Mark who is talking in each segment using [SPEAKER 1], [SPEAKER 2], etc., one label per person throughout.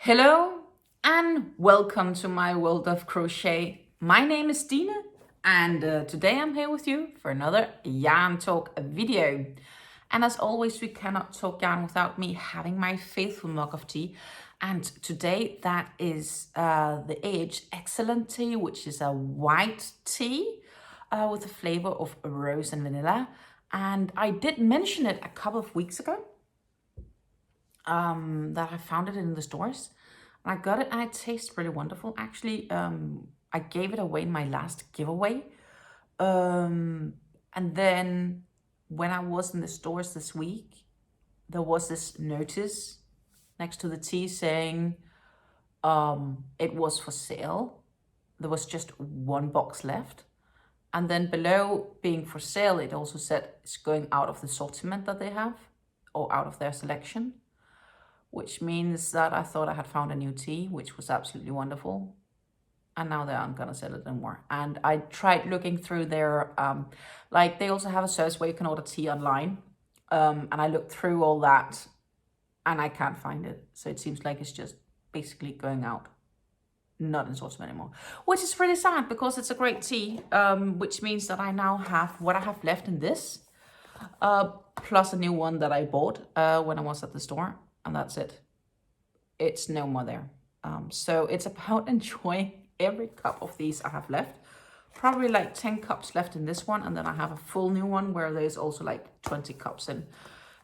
[SPEAKER 1] Hello and welcome to my world of crochet. My name is Dina and today I'm here with you for another yarn talk video. And as always, we cannot talk yarn without me having my faithful mug of tea. And today that is the AH Excellent tea, which is a white tea with a flavor of rose and vanilla. And I did mention it a couple of weeks ago. That I found it in the stores. And I got it and it tastes really wonderful. Actually, I gave it away in my last giveaway. And then when I was in the stores this week, there was this notice next to the tea saying it was for sale. There was just one box left. And then below being for sale, it also said it's going out of the assortment that they have or out of their selection, which means that I thought I had found a new tea, which was absolutely wonderful. And now they aren't gonna sell it anymore. And I tried looking through their, like they also have a service where you can order tea online. And I looked through all that and I can't find it. So it seems like it's just basically going out, not in assortment anymore, which is really sad because it's a great tea, which means that I now have what I have left in this, plus a new one that I bought when I was at the store. And that's it. It's no more there. So it's about enjoying every cup of these I have left. Probably like 10 cups left in this one. And then I have a full new one where there's also like 20 cups in.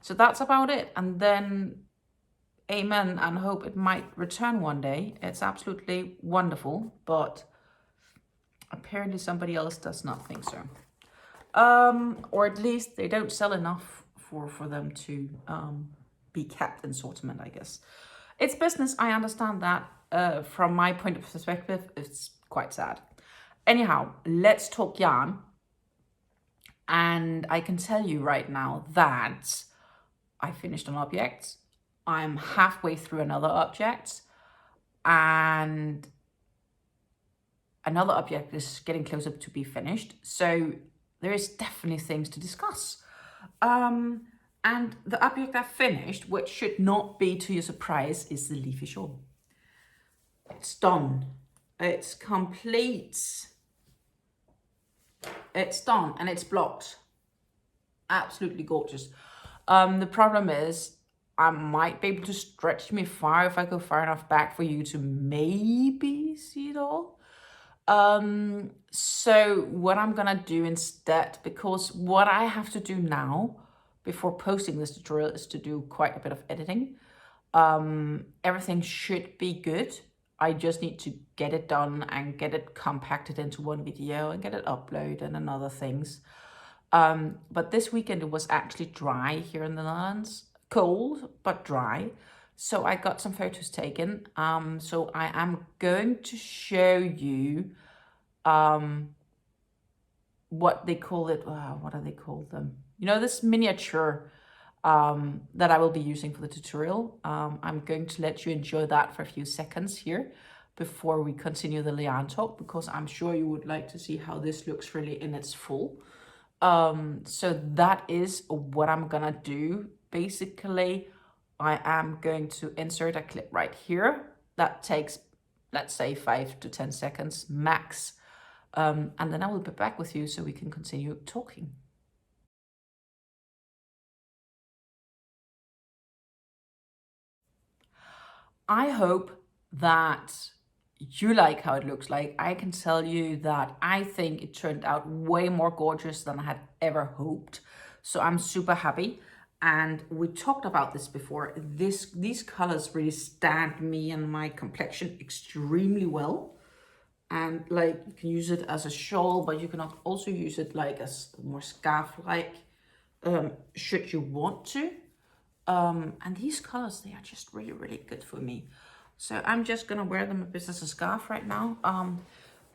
[SPEAKER 1] So that's about it. And then amen and hope it might return one day. It's absolutely wonderful. But apparently somebody else does not think so. Or at least they don't sell enough for them to be kept in assortment, I guess. It's business, I understand that. From my point of perspective, it's quite sad. Anyhow, let's talk yarn. And I can tell you right now that I finished an object. I'm halfway through another object. And another object is getting closer to be finished. So there is definitely things to discuss. And the object I finished, which should not be to your surprise, is the Leafy Shawl. It's done. It's complete. It's done and it's blocked. Absolutely gorgeous. The problem is I might be able to stretch me far if I go far enough back for you to maybe see it all. So what I'm gonna do instead, because what I have to do now before posting this tutorial is to do quite a bit of editing. Everything should be good. I just need to get it done and get it compacted into one video and get it uploaded and other things. But this weekend it was actually dry here in the Netherlands. Cold, but dry. So I got some photos taken. So I am going to show you what they call it. What do they call them? You know, this miniature that I will be using for the tutorial. I'm going to let you enjoy that for a few seconds here before we continue the yarn talk, because I'm sure you would like to see how this looks really in its full. So that is what I'm gonna do. Basically, I am going to insert a clip right here. That takes, let's say, 5 to 10 seconds max. And then I will be back with you so we can continue talking. I hope that you like how it looks like. I can tell you that I think it turned out way more gorgeous than I had ever hoped. So I'm super happy. And we talked about this before. These colors really stand me and my complexion extremely well. And like you can use it as a shawl, but you can also use it like as more scarf-like, should you want to. And these colors, they are just really, really good for me. So I'm just gonna wear them a bit as a scarf right now.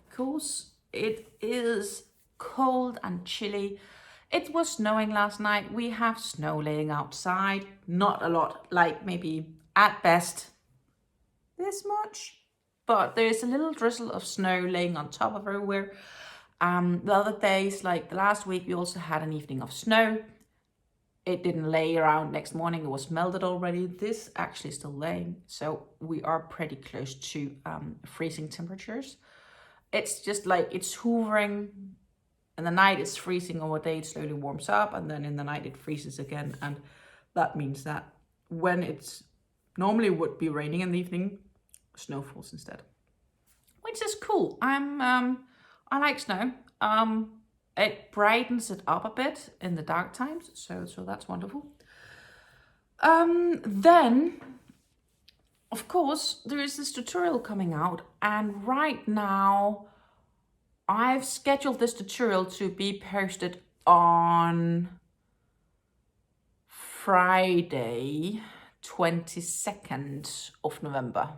[SPEAKER 1] Because it is cold and chilly. It was snowing last night. We have snow laying outside. Not a lot, like maybe at best this much. But there's a little drizzle of snow laying on top of everywhere. The other days, like the last week, we also had an evening of snow. it didn't lay around next morning. It was melted already. This actually is still laying. So we are pretty close to freezing temperatures. It's just like it's hoovering. In the night it's freezing, over day it slowly warms up, and then in the night it freezes again. And that means that when it's normally would be raining in the evening, snow falls instead, which is cool. I like snow. It brightens it up a bit in the dark times, so that's wonderful. Then, of course, there is this tutorial coming out, and right now I've scheduled this tutorial to be posted on Friday, 22nd of November.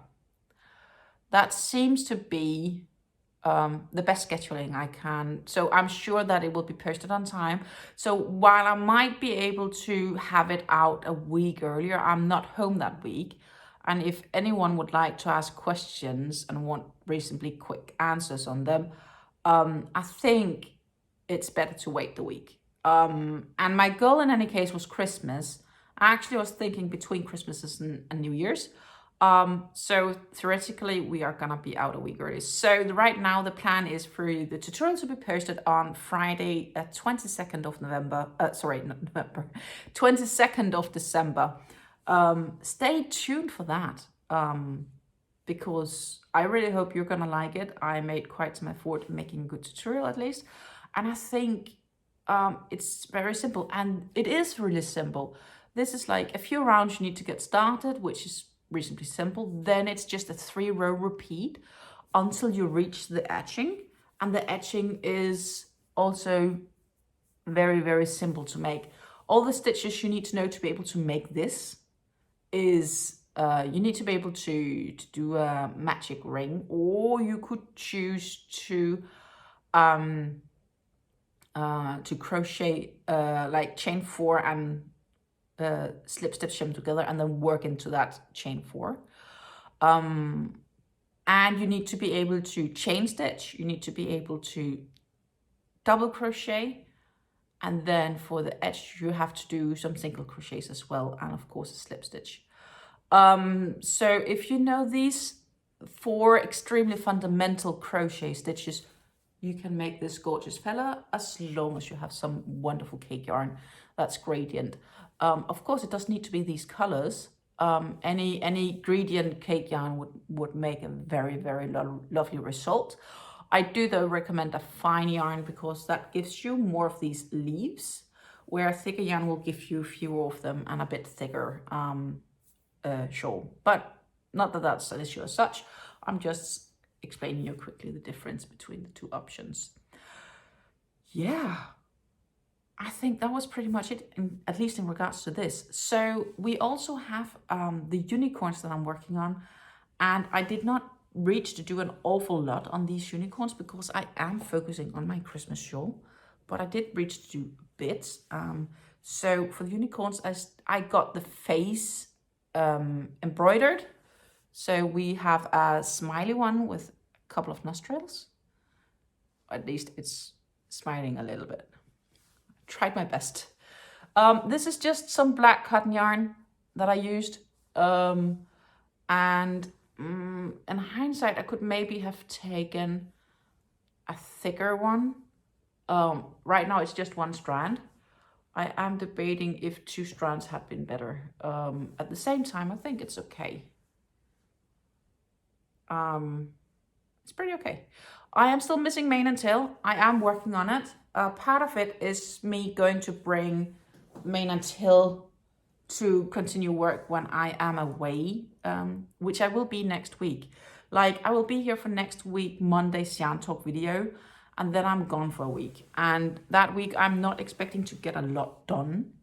[SPEAKER 1] That seems to be the best scheduling I can. So I'm sure that it will be posted on time. So while I might be able to have it out a week earlier, I'm not home that week. And if anyone would like to ask questions and want reasonably quick answers on them, I think it's better to wait the week. And my goal in any case was Christmas. I actually was thinking between Christmases and New Year's. So theoretically we are gonna be out a week early. So right now the plan is for the tutorial to be posted on Friday, 22nd of November. 22nd of December. Stay tuned for that. Because I really hope you're gonna like it. I made quite some effort making a good tutorial at least. And I think it's very simple, and it is really simple. This is like a few rounds you need to get started, which is reasonably simple. Then it's just a 3-row repeat until you reach the edging. And the edging is also very, very simple to make. All the stitches you need to know to be able to make this is you need to be able to do a magic ring, or you could choose to crochet like chain 4 and slip stitch them together and then work into that chain 4. And you need to be able to chain stitch, you need to be able to double crochet, and then for the edge you have to do some single crochets as well, and of course a slip stitch. So if you know these 4 extremely fundamental crochet stitches, you can make this gorgeous fella, as long as you have some wonderful cake yarn that's gradient. Of course, it does need to be these colors. Any gradient cake yarn would make a very, very lovely result. I do though recommend a fine yarn, because that gives you more of these leaves, where a thicker yarn will give you fewer of them and a bit thicker shawl. But not that that's an issue as such. I'm just explaining you quickly the difference between the 2 options. Yeah, I think that was pretty much it, at least in regards to this. So we also have the unicorns that I'm working on, and I did not reach to do an awful lot on these unicorns because I am focusing on my Christmas shawl, but I did reach to do bits. So for the unicorns, I got the face embroidered. So we have a smiley one with a couple of nostrils. At least it's smiling a little bit. Tried my best. This is just some black cotton yarn that I used. And in hindsight, I could maybe have taken a thicker one. Right now it's just 1 strand. I am debating if 2 strands had been better. At the same time, I think it's okay. It's pretty okay. I am still missing mane and tail. I am working on it. Part of it is me going to bring mane and tail to continue work when I am away, which I will be next week. Like, I will be here for next week, Monday's yarn talk video, and then I'm gone for a week. And that week I'm not expecting to get a lot done,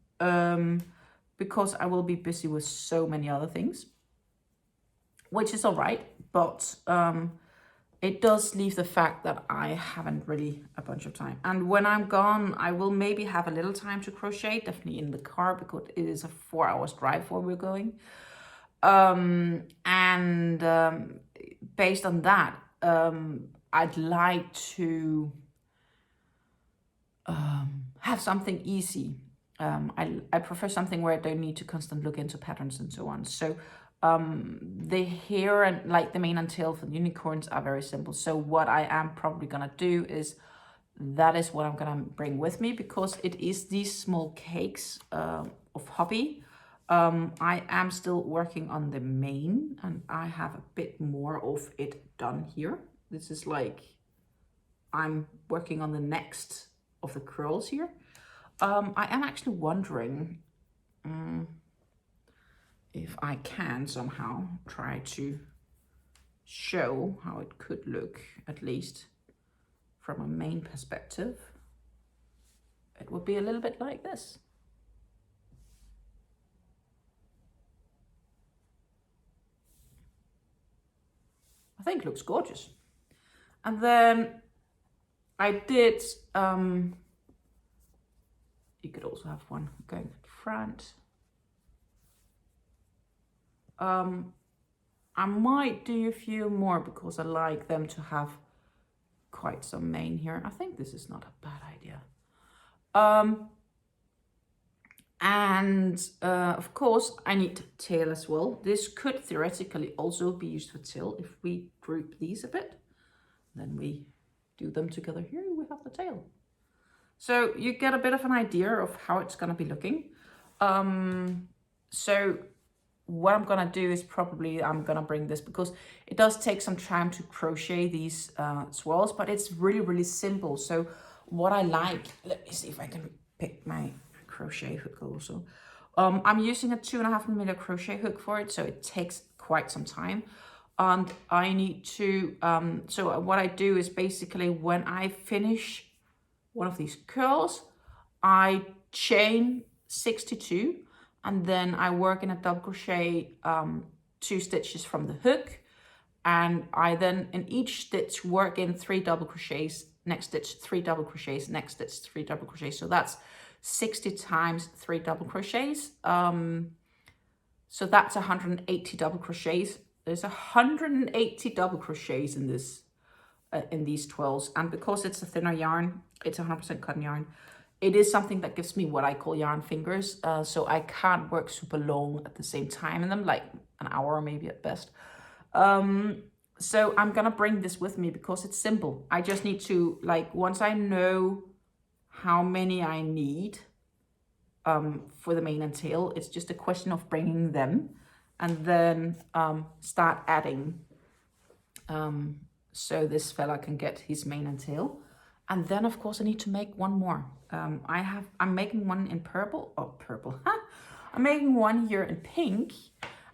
[SPEAKER 1] because I will be busy with so many other things, which is all right, but it does leave the fact that I haven't really a bunch of time. And when I'm gone, I will maybe have a little time to crochet, definitely in the car, because it is a 4-hour drive where we're going. Based on that, I'd like to have something easy. I prefer something where I don't need to constantly look into patterns and so on. So the hair and like the mane and tail for the unicorns are very simple. So what I am probably gonna do is, that is what I'm gonna bring with me, because it is these small cakes of Hobbii. I am still working on the mane, and I have a bit more of it done here. This is like, I'm working on the next of the curls here. I am actually wondering if I can somehow try to show how it could look, at least from a mane perspective. It would be a little bit like this. I think it looks gorgeous. And then I did, you could also have one going in front. I might do a few more because I like them to have quite some mane here. I think this is not a bad idea. Of course, I need tail as well. This could theoretically also be used for tail if we group these a bit. Then we do them together here, we have the tail. So you get a bit of an idea of how it's gonna be looking. So what I'm gonna do is probably, I'm gonna bring this, because it does take some time to crochet these swirls, but it's really, really simple. So what I like, let me see if I can pick my crochet hook also. I'm using a 2.5mm crochet hook for it, so it takes quite some time. And I need to, so what I do is basically when I finish one of these curls, I chain 62, and then I work in a double crochet 2 stitches from the hook, and I then in each stitch work in 3 double crochets, next stitch 3 double crochets, next stitch 3 double crochets. So that's 60 times 3 double crochets. So that's 180 double crochets. There's 180 double crochets in this, in these twirls, and because it's a thinner yarn, it's 100% cotton yarn. It is something that gives me what I call yarn fingers, so I can't work super long at the same time in them, like an hour maybe at best. So I'm gonna bring this with me because it's simple. I just need to, like, once I know how many I need for the mane and tail, it's just a question of bringing them and then start adding, so this fella can get his mane and tail. And then of course I need to make one more. I'm making one in purple. I'm making one here in pink,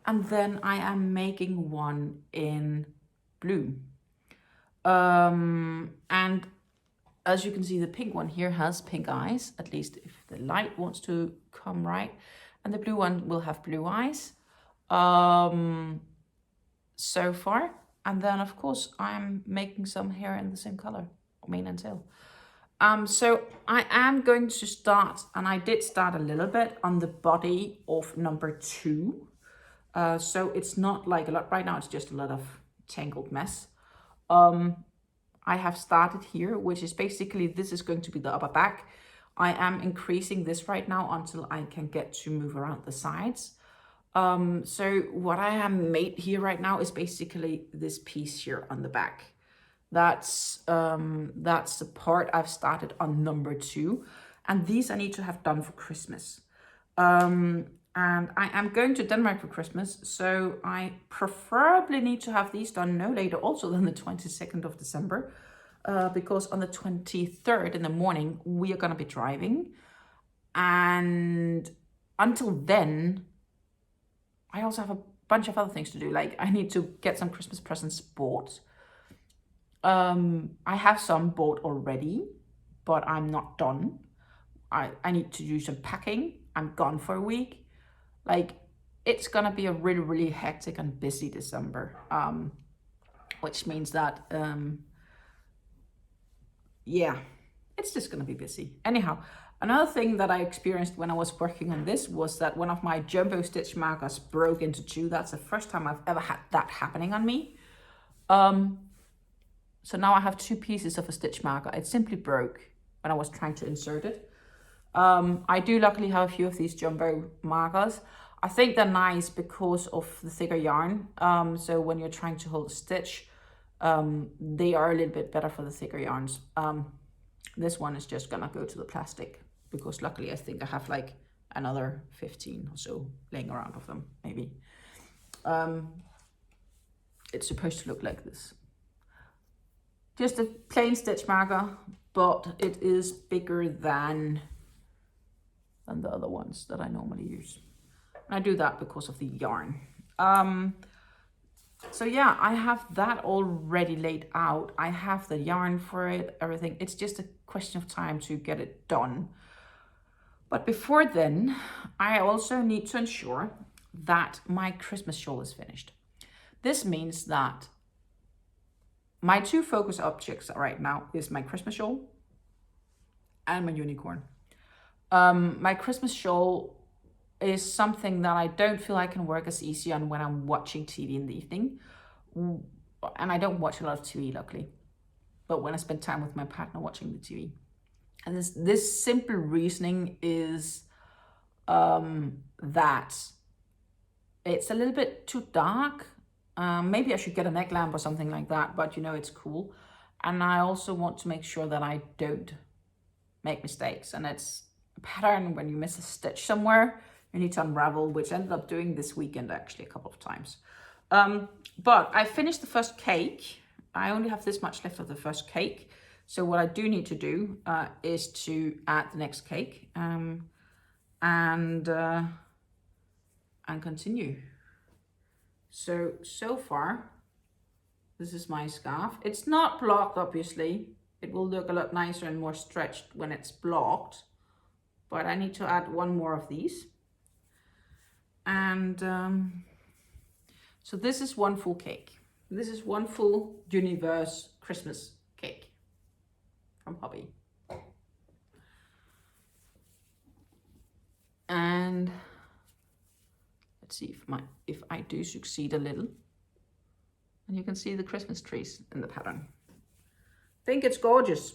[SPEAKER 1] and then I am making one in blue. And as you can see, the pink one here has pink eyes, at least if the light wants to come right, and the blue one will have blue eyes so far. And then of course I'm making some hair in the same color, mane and tail. So I am going to start, and I did start a little bit on the body of number 2. So it's not like a lot right now, it's just a lot of tangled mess. I have started here, which is basically, this is going to be the upper back. I am increasing this right now until I can get to move around the sides. So what I have made here right now is basically this piece here on the back. That's the part I've started on number 2, and these I need to have done for Christmas. And I am going to Denmark for Christmas, so I preferably need to have these done no later also than the 22nd of December, because on the 23rd in the morning we are going to be driving, and until then I also have a bunch of other things to do. Like, I need to get some Christmas presents bought. I have some bought already, but I'm not done. I need to do some packing. I'm gone for a week. Like, it's gonna be a really, really hectic and busy December, which means that, yeah, it's just gonna be busy. Anyhow, another thing that I experienced when I was working on this was that one of my jumbo stitch markers broke into 2. That's the first time I've ever had that happening on me. So now I have 2 pieces of a stitch marker. It simply broke when I was trying to insert it. I do luckily have a few of these jumbo markers. I think they're nice because of the thicker yarn. So when you're trying to hold a stitch, they are a little bit better for the thicker yarns. This one is just gonna go to the plastic because luckily I think I have like another 15 or so laying around of them, maybe. It's supposed to look like this. Just a plain stitch marker, but it is bigger than the other ones that I normally use. And I do that because of the yarn. So yeah, I have that already laid out. I have the yarn for it, everything. It's just a question of time to get it done. But before then, I also need to ensure that my Christmas shawl is finished. This means that my two focus objects right now is my Christmas shawl and my unicorn. My Christmas shawl is something that I don't feel I can work as easy on when I'm watching TV in the evening. And I don't watch a lot of TV, luckily. But when I spend time with my partner watching the TV. And this simple reasoning is that it's a little bit too dark. Maybe I should get a neck lamp or something like that, but you know, it's cool. And I also want to make sure that I don't make mistakes. And it's a pattern when you miss a stitch somewhere, you need to unravel, which I ended up doing this weekend actually a couple of times. But I finished the first cake. I only have this much left of the first cake. So what I do need to do is to add the next cake and continue. So far, this is my scarf. It's not blocked, obviously. It will look a lot nicer and more stretched when it's blocked. But I need to add one more of these. And so this is one full cake. This is one full universe Christmas cake from Hobbii. And let's see if I do succeed a little. And you can see the Christmas trees in the pattern. I think it's gorgeous.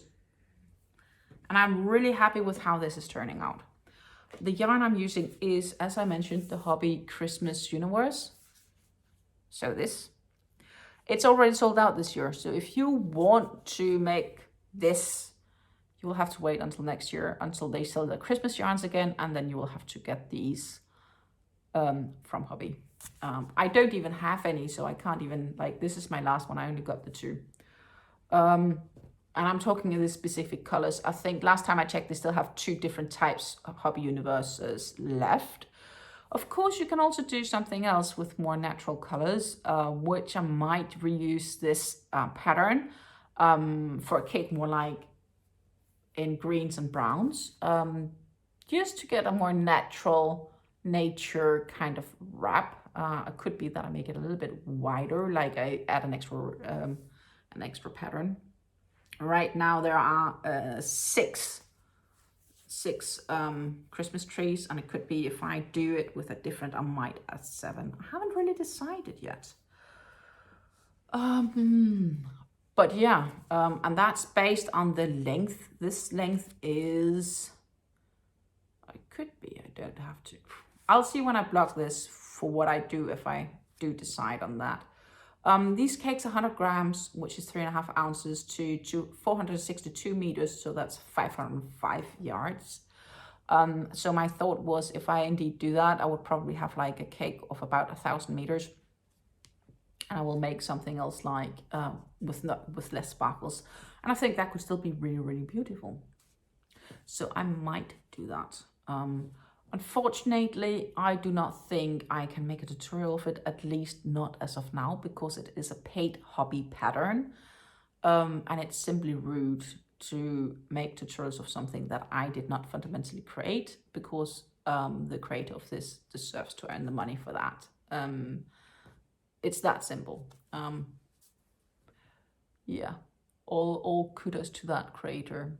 [SPEAKER 1] And I'm really happy with how this is turning out. The yarn I'm using is, as I mentioned, the Hobbii Christmas Universe. So this. It's already sold out this year. So if you want to make this, you will have to wait until next year, until they sell the Christmas yarns again. And then you will have to get these from Hobbii. I don't even have any, so I can't even, like, this is my last one. I only got the two. And I'm talking in the specific colors. I think last time I checked, they still have 2 different types of Hobbii Universes left. Of course, you can also do something else with more natural colors, which I might reuse this pattern for a cake more like in greens and browns, just to get a more natural nature kind of wrap. It could be that I make it a little bit wider, like I add an extra pattern. Right now there are six Christmas trees, and it could be if I do it with a different, I might add 7. I haven't really decided yet. But yeah, and that's based on the length. This length is, I could be, I don't have to. I'll see when I block this for what I do if I do decide on that. These cakes are 100 grams, which is 3.5 ounces to 462 meters. So that's 505 yards. So my thought was, if I indeed do that, I would probably have like a cake of about 1,000 meters. And I will make something else like with less sparkles. And I think that could still be really, really beautiful. So I might do that. Unfortunately, I do not think I can make a tutorial of it, at least not as of now, because it is a paid Hobbii pattern. And it's simply rude to make tutorials of something that I did not fundamentally create, because the creator of this deserves to earn the money for that. It's that simple. Yeah, all kudos to that creator.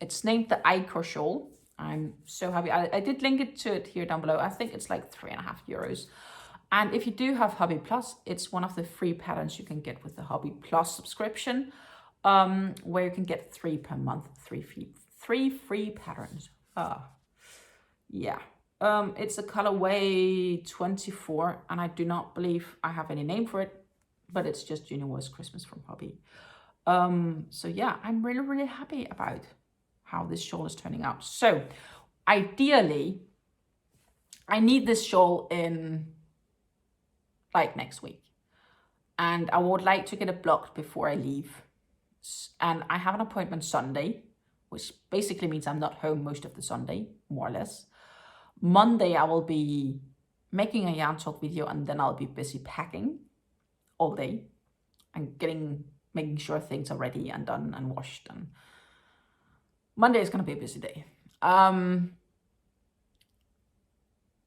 [SPEAKER 1] It's named the Aikor shawl. I'm so happy. I did link it to it here down below. I think it's like 3.5 euros. And if you do have Hobbii Plus, it's one of the free patterns you can get with the Hobbii Plus subscription, where you can get 3 per month, 3 3 free patterns. Yeah. It's a colorway 24, and I do not believe I have any name for it, but it's just Universe Christmas from Hobbii. So yeah, I'm really, really happy about how this shawl is turning out. So ideally, I need this shawl in like next week, and I would like to get it blocked before I leave. And I have an appointment Sunday, which basically means I'm not home most of the Sunday, more or less. Monday, I will be making a yarn talk video, and then I'll be busy packing all day and making sure things are ready and done and washed. And Monday is going to be a busy day. And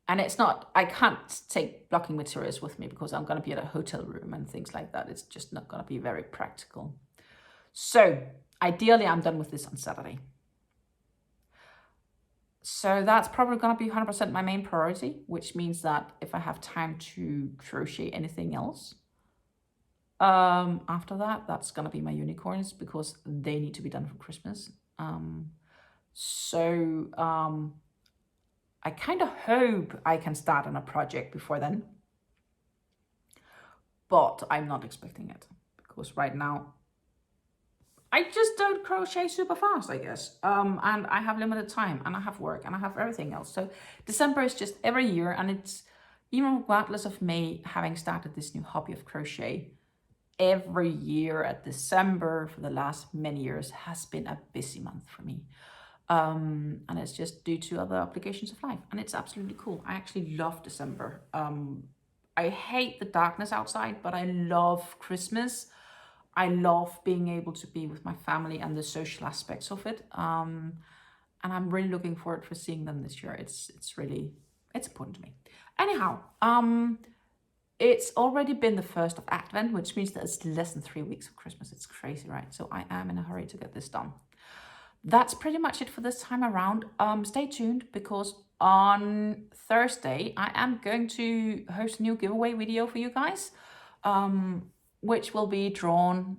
[SPEAKER 1] it's not, I can't take blocking materials with me because I'm going to be at a hotel room and things like that. It's just not going to be very practical. So ideally, I'm done with this on Saturday. So that's probably going to be 100% my main priority, which means that if I have time to crochet anything else, after that, that's going to be my unicorns, because they need to be done for Christmas. I kind of hope I can start on a project before then, but I'm not expecting it, because right now I just don't crochet super fast, I guess. And I have limited time, and I have work, and I have everything else. So December is just every year, and it's even regardless of me having started this new hobby of crochet, every year at December for the last many years has been a busy month for me. And it's just due to other obligations of life, and it's absolutely cool. I actually love December. I hate the darkness outside, but I love Christmas. I love being able to be with my family and the social aspects of it. And I'm really looking forward for seeing them this year. It's important to me. Anyhow, it's already been the 1st of Advent, which means that it's less than 3 weeks of Christmas. It's crazy, right? So I am in a hurry to get this done. That's pretty much it for this time around. Stay tuned, because on Thursday, I am going to host a new giveaway video for you guys, which will be drawn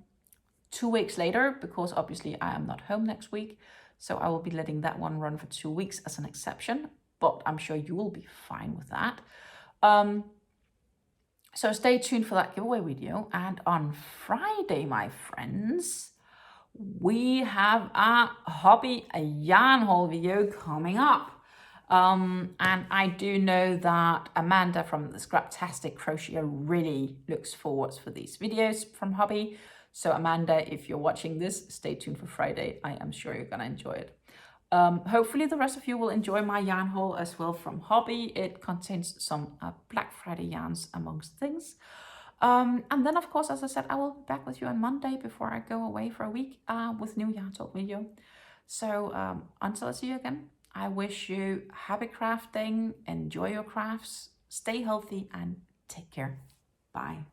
[SPEAKER 1] 2 weeks later, because obviously I am not home next week. So I will be letting that one run for 2 weeks as an exception, but I'm sure you will be fine with that. So stay tuned for that giveaway video. And on Friday, my friends, we have a hobby, a yarn haul video coming up. And I do know that Amanda from the Scraptastic Crocheter really looks forward for these videos from Hobbii. So Amanda, if you're watching this, stay tuned for Friday. I am sure you're gonna enjoy it. Hopefully the rest of you will enjoy my yarn haul as well from Hobbii. It contains some Black Friday yarns amongst things. And then, of course, as I said, I will be back with you on Monday before I go away for a week with new yarn talk video. So until I see you again, I wish you happy crafting, enjoy your crafts, stay healthy, and take care. Bye.